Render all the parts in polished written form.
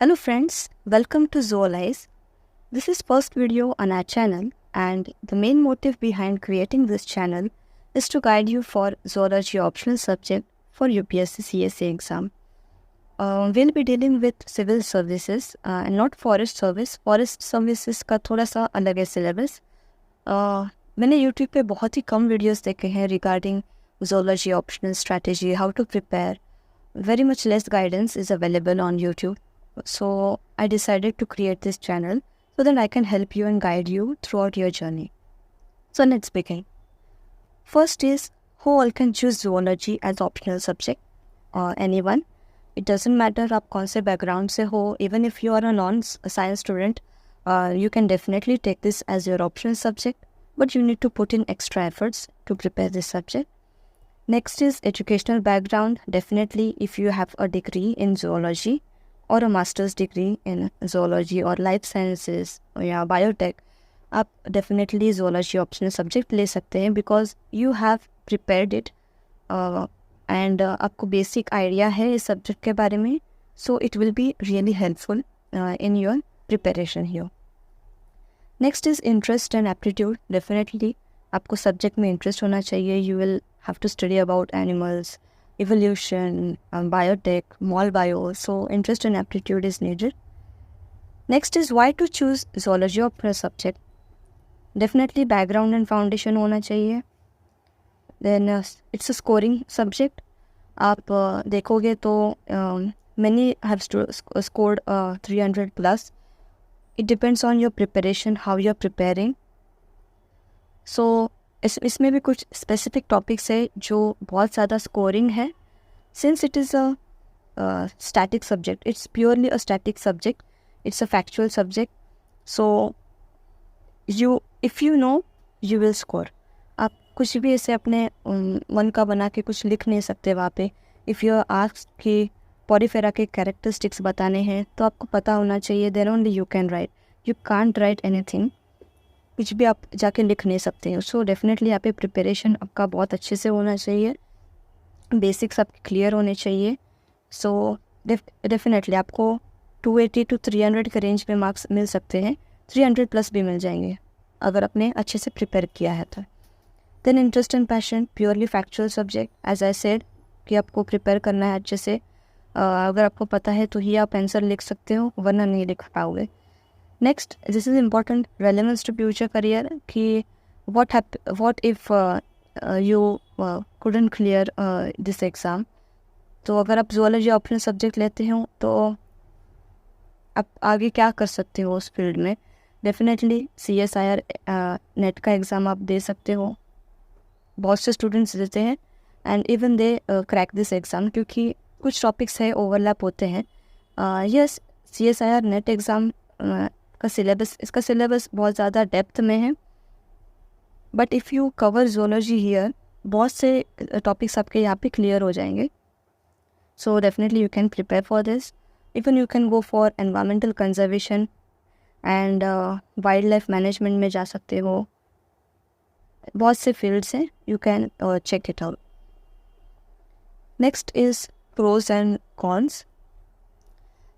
Hello friends, welcome to Zoolize. This is first video on our channel and the main motive behind creating this channel is to guide you for zoology optional subject for UPSC CSA exam. We'll be dealing with civil services and not forest service. Forest services का थोड़ा सा अलग है syllabus. मैंने YouTube पे बहुत ही कम videos देखे हैं regarding zoology optional strategy, how to prepare. Very much less guidance is available on YouTube. So I decided to create this channel so that I can help you and guide you throughout your journey. So let's begin. First is who all can choose zoology as optional subject. Anyone. It doesn't matter आप कौन से background से हो. Even if you are a non-science student, you can definitely take this as your optional subject. But you need to put in extra efforts to prepare this subject. Next is educational background. Definitely if you have a degree in zoology or a master's degree in zoology or life sciences या biotech, आप definitely zoology optional subject ले सकते हैं because you have prepared it and आपको basic idea है इस subject के बारे में, so it will be really helpful in your preparation here. Next is interest and aptitude. Definitely आपको subject में interest होना चाहिए. You will have to study about animals, evolution, biotech, mall bio. So interest and aptitude is needed. Next is why to choose zoology optional subject. Definitely background and foundation होना चाहिए. Then it's a scoring subject. आप देखोगे तो many have scored 300 plus. It depends on your preparation, how you're preparing. So इसमें भी कुछ specific topics है जो बहुत ज़्यादा स्कोरिंग है. Since it is a static subject, it's purely a static subject, it's a factual subject. So if you know you will score. आप कुछ भी ऐसे अपने मन का बना के कुछ लिख नहीं सकते वहाँ पे. इफ़ यू आस्क कि पॉरीफेरा के कैरेक्टरिस्टिक्स बताने हैं तो आपको पता होना चाहिए. Then only you can write. You can't write anything. कुछ भी आप जाके लिख नहीं सकते हो. सो डेफिनेटली यहाँ पे प्रिपरेशन आपका बहुत अच्छे से होना चाहिए, बेसिक्स आपके क्लियर होने चाहिए. सो डेफिनेटली आपको 280 to 300 के रेंज में मार्क्स मिल सकते हैं. 300 प्लस भी मिल जाएंगे अगर आपने अच्छे से प्रिपेयर किया है तो. Then interest and passion, purely factual subject. As I said कि आपको प्रिपेयर करना है अच्छे से. अगर आपको पता है तो ही आप आंसर लिख सकते हो, वरना नहीं लिख पाओगे. Next, this is important, relevance to future career. कि what if you couldn't clear this exam. तो अगर आप zoology optional subject लेते हो तो आप आगे क्या कर सकते हो उस फील्ड में. Definitely CSIR नेट का एग्ज़ाम आप दे सकते हो. बहुत से स्टूडेंट्स देते हैं and even they crack this exam क्योंकि कुछ टॉपिक्स है ओवरलैप होते हैं. यस, CSIR नेट एग्ज़ाम का सिलेबस, इसका सिलेबस बहुत ज़्यादा डेप्थ में है. But if you cover zoology here, बहुत से टॉपिक्स आपके यहाँ पे क्लियर हो जाएंगे. So definitely you can prepare for this. Even you can go for environmental conservation and wildlife management में जा सकते हो. बहुत से फील्ड्स हैं, you can check it out. Next is pros and cons.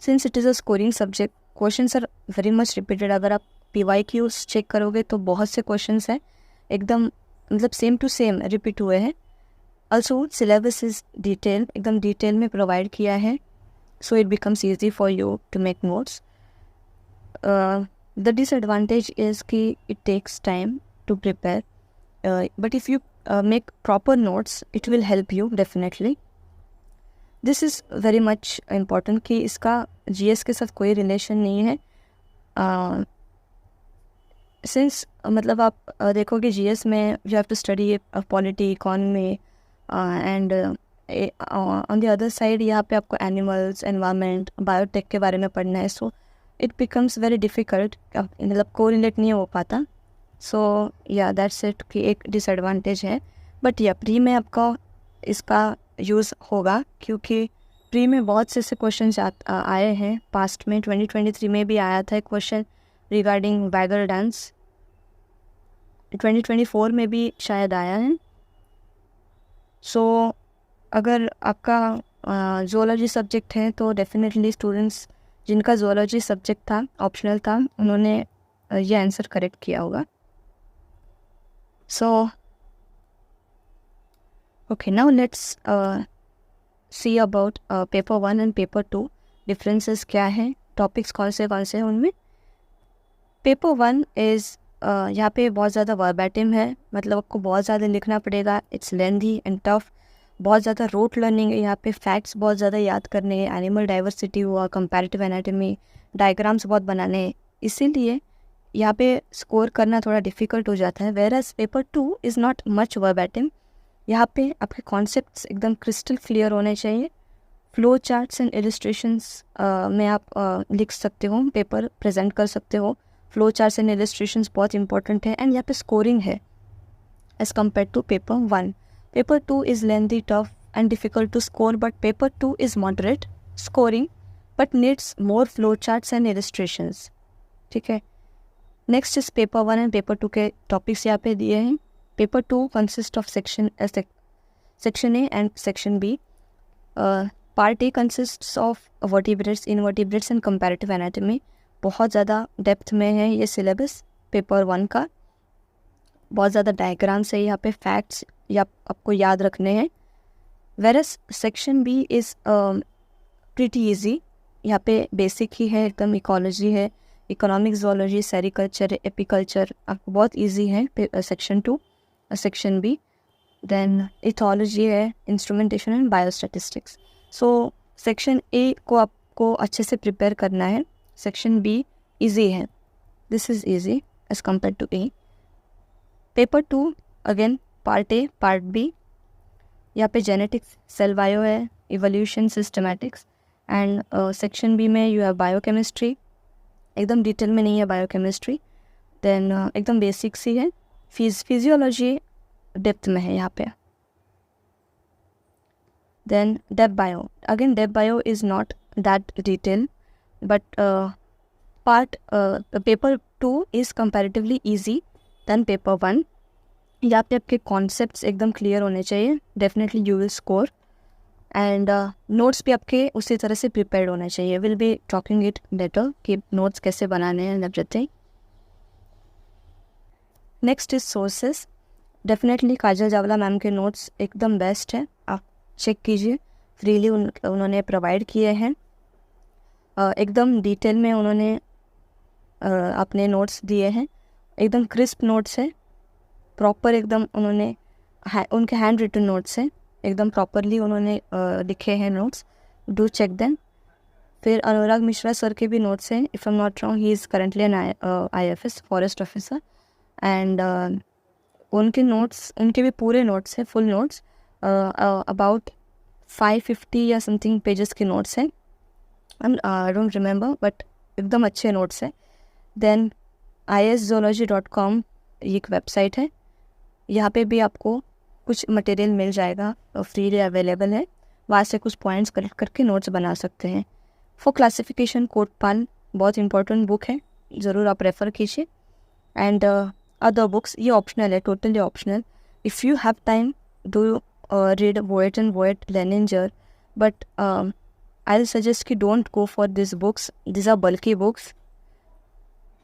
Since it is a scoring subject, questions are very much repeated. अगर आप PYQs check करोगे तो बहुत से क्वेश्चंस हैं एकदम, मतलब सेम टू सेम रिपीट हुए हैं. ऑल्सो सिलेबस इज डिटेल, एकदम डिटेल में प्रोवाइड किया है. So it becomes easy for you to make notes. The disadvantage is कि it takes time to prepare, but if you make proper notes it will help you definitely. This is very much important कि इसका GS के साथ कोई relation नहीं है. Since मतलब आप देखोगे GS में you have to study polity, economy and on the other side यहाँ पे आपको एनिमल्स, एनवायरनमेंट, बायोटेक के बारे में पढ़ना है. So it becomes very difficult, मतलब कोरिलेट नहीं हो पाता. सो या दैट्स इट कि एक डिसएडवांटेज है. बट या प्री में आपका इसका यूज़ होगा क्योंकि प्री में बहुत से ऐसे क्वेश्चन आए हैं. पास्ट में 2023 में भी आया था एक क्वेश्चन रिगार्डिंग वैगल डांस. 2024 में भी शायद आया है. सो अगर आपका जोलॉजी सब्जेक्ट है तो डेफिनेटली स्टूडेंट्स जिनका zoology सब्जेक्ट था, ऑप्शनल था, उन्होंने ये आंसर करेक्ट किया होगा. So okay, now let's see about paper 1 and paper 2. Differences क्या है, टॉपिक्स कौन से हैं उनमें. पेपर 1 इज़ यहाँ पे बहुत ज़्यादा वर्बैटिम है, मतलब आपको बहुत ज़्यादा लिखना पड़ेगा. It's lengthy and tough. बहुत ज़्यादा रोट लर्निंग है यहाँ पे. फैक्ट्स बहुत ज़्यादा याद करने हैं, एनिमल डाइवर्सिटी हुआ, कंपैरेटिव एनाटॉमी, डायग्राम्स बहुत बनाने हैं. इसीलिए यहाँ पे स्कोर करना थोड़ा डिफ़िकल्ट हो जाता है. Whereas paper 2 is not much वर्बैटिम. यहाँ पे आपके कॉन्सेप्ट्स एकदम क्रिस्टल क्लियर होने चाहिए. फ्लो चार्ट्स एंड इलस्ट्रेशंस में आप लिख सकते हो, पेपर प्रेजेंट कर सकते हो. फ्लो चार्ट्स एंड इलस्ट्रेशंस बहुत इंपॉर्टेंट है. एंड यहाँ पे स्कोरिंग है as compare to paper 1. Paper 2 is lengthy, tough and difficult to score, but paper 2 is moderate scoring but needs more flow charts and illustrations. ठीक है. Next is paper 1 and paper 2 के topics यहाँ पे दिए हैं. Paper 2 consist of section A and section B. Part A consists of vertebrates, invertebrates and comparative anatomy. बहुत ज़्यादा depth में है ये सिलेबस पेपर 1 का. बहुत ज़्यादा डायग्राम्स है यहाँ पे, फैक्ट्स या आपको याद रखने हैं. Versus section B is pretty easy. यहाँ पे बेसिक ही है एकदम. इकोलॉजी है, इकोनॉमिक्स, जोलॉजी, सेरिकल्चर, एपिकल्चर आपको बहुत ईजी है section 2. Section B then ethology है, instrumentation and biostatistics. So section A को आपको अच्छे से प्रिपेयर करना है. सेक्शन B इजी है. This is easy as compare to A. Paper 2 again part A, part B. यहाँ पे जेनेटिक्स, सेल बायो है, evolution, systematics. And section B में यू हैव बायोकेमिस्ट्री. एकदम डिटेल में नहीं है बायोकेमिस्ट्री. देन एकदम बेसिक्स ही है. फिजियोलॉजी डेप्थ में है यहाँ पे. Then dev bio. Again dev bio is not that detail, but paper 2 is comparatively easy then paper 1. यहाँ पे आपके कॉन्सेप्ट्स एकदम क्लियर होने चाहिए. Definitely you will score. And notes भी आपके उसी तरह से प्रिपेयर्ड होने चाहिए. Will be talking it later कि नोट्स कैसे बनाने हैं everything. Next is sources. Definitely Kajal Chawla ma'am के नोट्स एकदम बेस्ट है, आप चेक कीजिए. फ्रीली उन्होंने प्रोवाइड किए हैं. एकदम डिटेल में उन्होंने अपने नोट्स दिए हैं. एकदम क्रिस्प नोट्स है, प्रॉपर एकदम. उन्होंने उनके हैंड रिटन नोट्स हैं, एकदम प्रॉपरली उन्होंने लिखे हैं नोट्स. Do check them. फिर अनुराग मिश्रा सर के भी नोट्स हैं. If I am not wrong he is currently an IFS forest officer. एंड उनके नोट्स, उनके भी पूरे नोट्स हैं, फुल नोट्स. अबाउट 550 या समथिंग पेजेस के नोट्स हैं. आई डोंट रिमेंबर, बट एकदम अच्छे नोट्स हैं. देन iszoology.com एक वेबसाइट है. यहाँ पे भी आपको कुछ मटेरियल मिल जाएगा, फ्रीली अवेलेबल है. वहाँ से कुछ पॉइंट्स कलेक्ट करके नोट्स बना सकते हैं. फॉर क्लासिफिकेशन कोटपाल बहुत इंपॉर्टेंट बुक है, ज़रूर आप रेफ़र कीजिए. एंड अदर बुक्स ये ऑप्शनल है, totally optional. If you have time do read Voet and Voet, Lehninger, but I will suggest कि don't go for this books. This are bulky books.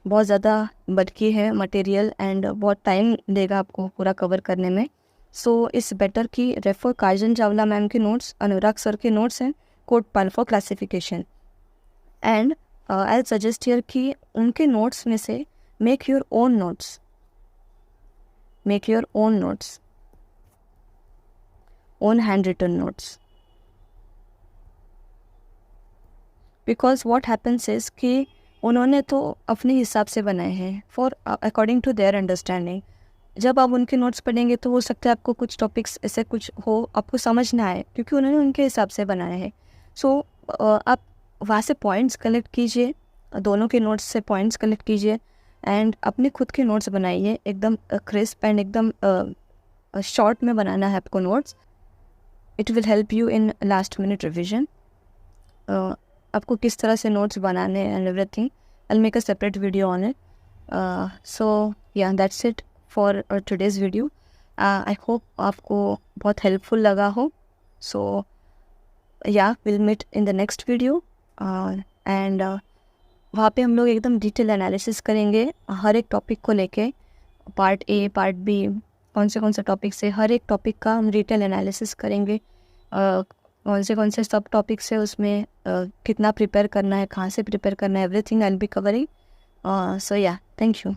बहुत ज़्यादा बल्कि है मटेरियल एंड बहुत time लेगा आपको पूरा कवर करने में. सो इट्स बेटर कि रेफर काजल चावला मैम के नोट्स, अनुराग सर के नोट्स हैं, Kotpal for classification. And I will suggest here कि उनके नोट्स में से make your own notes. Make your own notes, own hand written notes. Because what happens is कि उन्होंने तो अपने हिसाब से बनाए हैं, for according to their understanding. जब आप उनके नोट्स पढ़ेंगे तो हो सकता है आपको कुछ टॉपिक्स ऐसे कुछ हो आपको समझ ना आए, क्योंकि उन्होंने उनके हिसाब से बनाए हैं. सो आप वहाँ से पॉइंट्स कलेक्ट कीजिए, दोनों के नोट्स से पॉइंट्स कलेक्ट कीजिए एंड अपने खुद के नोट्स बनाइए. एकदम क्रिस्प एंड एकदम शॉर्ट में बनाना है आपको notes. It will help you in last minute revision. आपको किस तरह से नोट्स बनाने and everything, I will make a separate video on it. So yeah that's it for today's video. I hope आपको बहुत हेल्पफुल लगा हो. So yeah will meet in the next video. And वहाँ पे हम लोग एकदम डिटेल एनालिसिस करेंगे हर एक टॉपिक को लेके, पार्ट ए पार्ट बी, कौन से टॉपिक से, हर एक टॉपिक का हम डिटेल एनालिसिस करेंगे। कौन से सब टॉपिक्स है उसमें, कितना प्रिपेयर करना है, कहाँ से प्रिपेयर करना है, everything I will be covering. So yeah, thank you.